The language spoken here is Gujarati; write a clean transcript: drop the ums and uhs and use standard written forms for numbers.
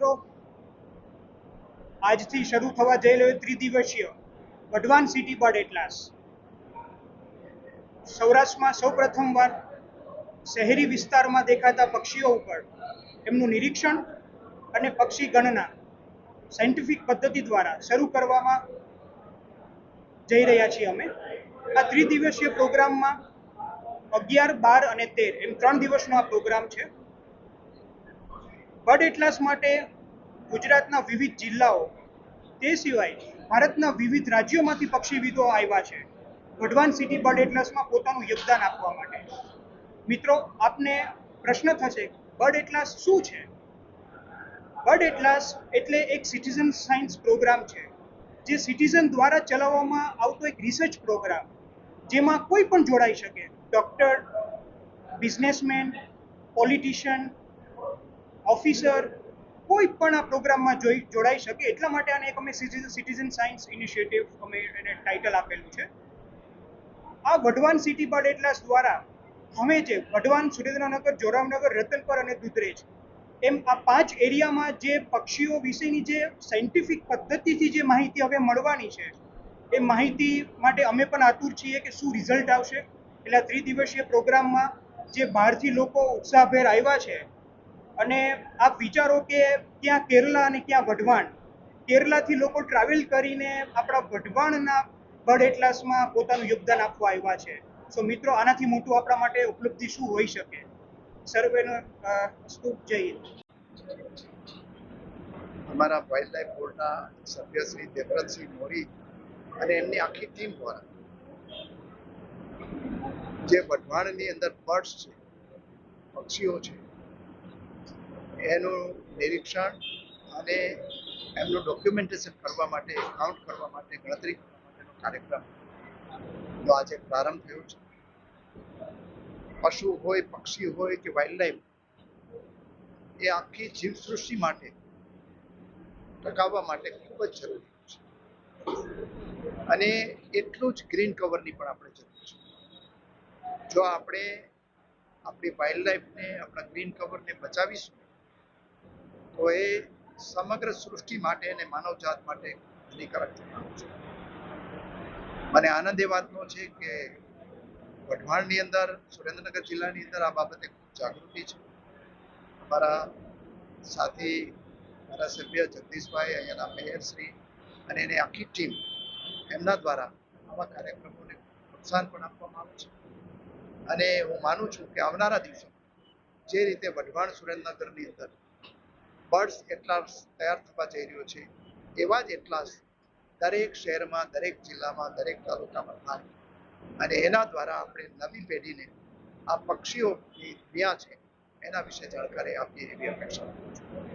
મિત્રો, આજથી શરૂ થવા જઈ રહ્યો ત્રિદિવસીય વઢવાણ સિટી બર્ડ એટલાસ સૌરાષ્ટ્રમાં સૌ પ્રથમવાર શહેરી વિસ્તારમાં દેખાતા પક્ષીઓ ઉપર એમનું નિરીક્ષણ અને પક્ષી ગણના સાયન્ટિફિક પદ્ધતિ દ્વારા શરૂ કરવામાં જઈ રહ્યા છીએ. અમે આ ત્રિદિવસીય પ્રોગ્રામમાં 11, 12 અને 13 એમ 3 દિવસનો આ પ્રોગ્રામ છે. બર્ડ એટલાસ માટે ગુજરાતના વિવિધ જિલ્લાઓ તે સિવાય ભારતના વિવિધ રાજ્યોમાંથી પક્ષીવિદો આવ્યા છે વઢવાણ સિટી બર્ડ એટલાસમાં પોતાનું યોગદાન આપવા માટે. મિત્રો, આપને પ્રશ્ન થશે, બર્ડ એટલાસ શું છે? બર્ડ એટલાસ એટલે એક સિટીઝન સાયન્સ પ્રોગ્રામ છે, જે સિટીઝન દ્વારા ચલાવવામાં આવતો એક રિસર્ચ પ્રોગ્રામ, જેમાં કોઈ પણ જોડાઈ શકે. ડૉક્ટર, બિઝનેસમેન, પોલિટિશિયન, ઓફિસર, કોઈ પણ આ પ્રોગ્રામમાં જોડાઈ શકે. એટલા માટે આને એક અમે સિટીઝન સાયન્સ ઇનિશિયેટિવ અમે એને ટાઇટલ આપેલું છે. આ વઢવાણ સિટી બર્ડ એટલાસ દ્વારા અમે જે વઢવાણ, સુરેન્દ્રનગર, જોરાવનગર, રતનપર અને દુધરેજ એમ આ 5 એરિયામાં જે પક્ષીઓ વિશેની જે સાયન્ટિફિક પદ્ધતિથી જે માહિતી હવે મળવાની છે, એ માહિતી માટે અમે પણ આતુર છીએ કે શું રિઝલ્ટ આવશે. એટલે આ ત્રિદિવસીય પ્રોગ્રામમાં જે બહારથી લોકો ઉત્સાહભેર આવ્યા છે, અને આપ વિચારો કે ક્યાં કેરલા અને ક્યાં વઢવાણ, કેરલાથી લોકો ટ્રાવેલ કરીને આપણા વઢવાણના બર્ડ એટલાસમાં પોતાનું યોગદાન આપવા આવ્યા છે. સો મિત્રો, આનાથી મોટું આપણા માટે ઉપલબ્ધિ શું હોઈ શકે? સર્વેનો ખૂબ જય હિન્દ. અમારા વાઇલ્ડ લાઈફ બોર્ડના સભ્ય શ્રી દેવવ્રતસિંહ મોરી અને એમની આખી ટીમ દ્વારા જે વઢવાણની અંદર બર્ડ્સ છે, પક્ષીઓ છે, એનું નિરીક્ષણ અને એમનું ડોક્યુમેન્ટેશન કરવા માટે, કાઉન્ટ કરવા માટે, ગણતરી કરવા માટેનો કાર્યક્રમનો આજે પ્રારંભ થયો છે. પશુ હોય, પક્ષી હોય કે વાઇલ્ડ લાઈફ, એ આખી જીવસૃષ્ટિ માટે ટકાવવા માટે ખૂબ જ જરૂરી છે. અને એટલું જ ગ્રીન કવરની પણ આપણે જરૂર છે. જો આપણે આપણી વાઇલ્ડ લાઈફને, આપણા ગ્રીન કવરને બચાવીશું તો એ સમગ્ર સૃષ્ટિ માટે અને માનવજાત માટે હાનિકારક થવાનું છે. મને આનંદ એ વાતનો છે કે વઢવાણની અંદર, સુરેન્દ્રનગર જિલ્લાની અંદર આ બાબતે ખૂબ જાગૃતિ છે. અમારા સાથી, મારા સભ્ય જગદીશભાઈ, અહીંયાના મેયરશ્રી અને એની આખી ટીમ, એમના દ્વારા આવા કાર્યક્રમોને પ્રોત્સાહન પણ આપવામાં આવે છે. અને હું માનું છું કે આવનારા દિવસોમાં જે રીતે વઢવાણ, સુરેન્દ્રનગરની અંદર બર્ડ્સ એટલાસ તૈયાર થવા જઈ રહ્યો છે, એવા જ એટલાસ દરેક શહેરમાં, દરેક જિલ્લામાં, દરેક તાલુકામાં થાય. અને એના દ્વારા આપણે નવી પેઢીને આ પક્ષીઓની દુનિયા છે એના વિશે જાણકારી આપીએ એવી અપેક્ષા કરું છું.